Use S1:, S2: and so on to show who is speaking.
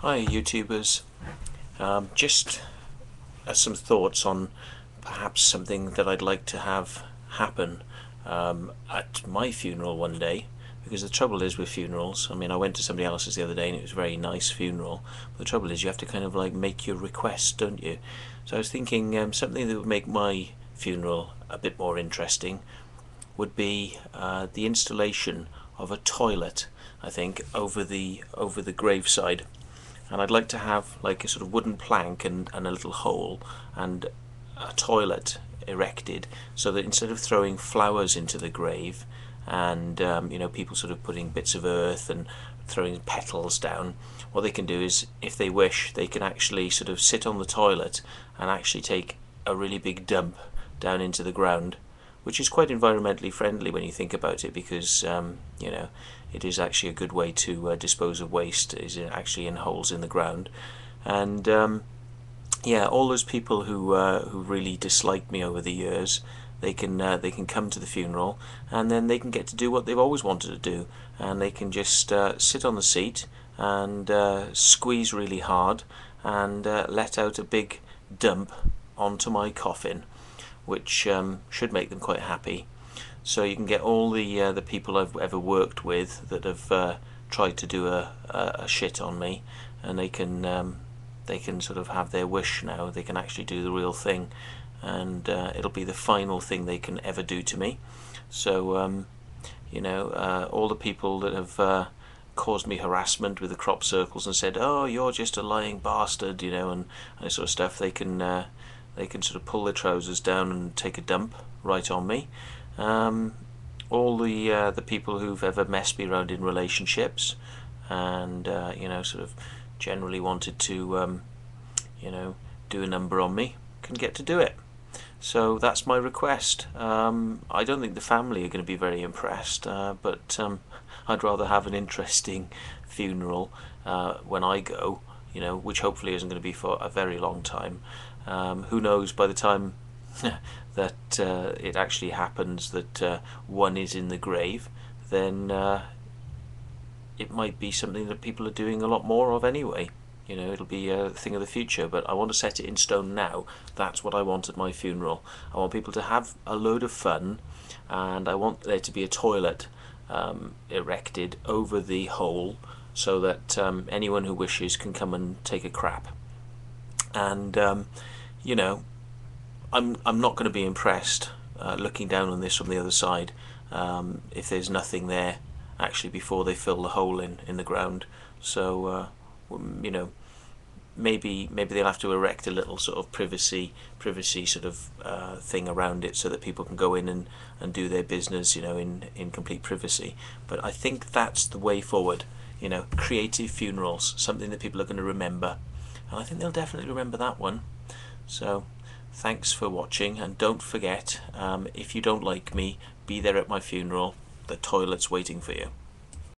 S1: Hi YouTubers, just some thoughts on perhaps something that I'd like to have happen at my funeral one day, because the trouble is with funerals, I mean, I went to somebody else's the other day and it was a very nice funeral, but the trouble is you have to kind of like make your request, don't you? So I was thinking something that would make my funeral a bit more interesting would be the installation of a toilet, I think, over the graveside. And I'd like to have like a sort of wooden plank and a little hole and a toilet erected, so that instead of throwing flowers into the grave and people sort of putting bits of earth and throwing petals down, what they can do is, if they wish, they can actually sort of sit on the toilet and actually take a really big dump down into the ground, which is quite environmentally friendly when you think about it, because it is actually a good way to dispose of waste, is actually in holes in the ground. And yeah, all those people who really disliked me over the years, they can come to the funeral, and then they can get to do what they've always wanted to do, and they can just sit on the seat and squeeze really hard and let out a big dump onto my coffin, which should make them quite happy. So you can get all the people I've ever worked with that have tried to do a shit on me, and they can sort of have their wish now. They can actually do the real thing, and it'll be the final thing they can ever do to me. So all the people that have caused me harassment with the crop circles and said, "Oh, you're just a lying bastard," and that sort of stuff, they can sort of pull their trousers down and take a dump right on me. All the people who've ever messed me around in relationships and sort of generally wanted to do a number on me can get to do it. So that's my request. I don't think the family are going to be very impressed, but I'd rather have an interesting funeral when I go, which hopefully isn't going to be for a very long time. Who knows, by the time that it actually happens that one is in the grave, then it might be something that people are doing a lot more of anyway. It'll be a thing of the future, but I want to set it in stone now. That's what I want at my funeral. I want people to have a load of fun, and I want there to be a toilet erected over the hole, so that anyone who wishes can come and take a crap. And I'm not going to be impressed looking down on this from the other side if there's nothing there actually before they fill the hole in the ground. So maybe they'll have to erect a little sort of privacy sort of thing around it, so that people can go in and do their business in complete privacy. But I think that's the way forward. Creative funerals, something that people are going to remember, and I think they'll definitely remember that one. So thanks for watching, and don't forget, if you don't like me, be there at my funeral. The toilet's waiting for you.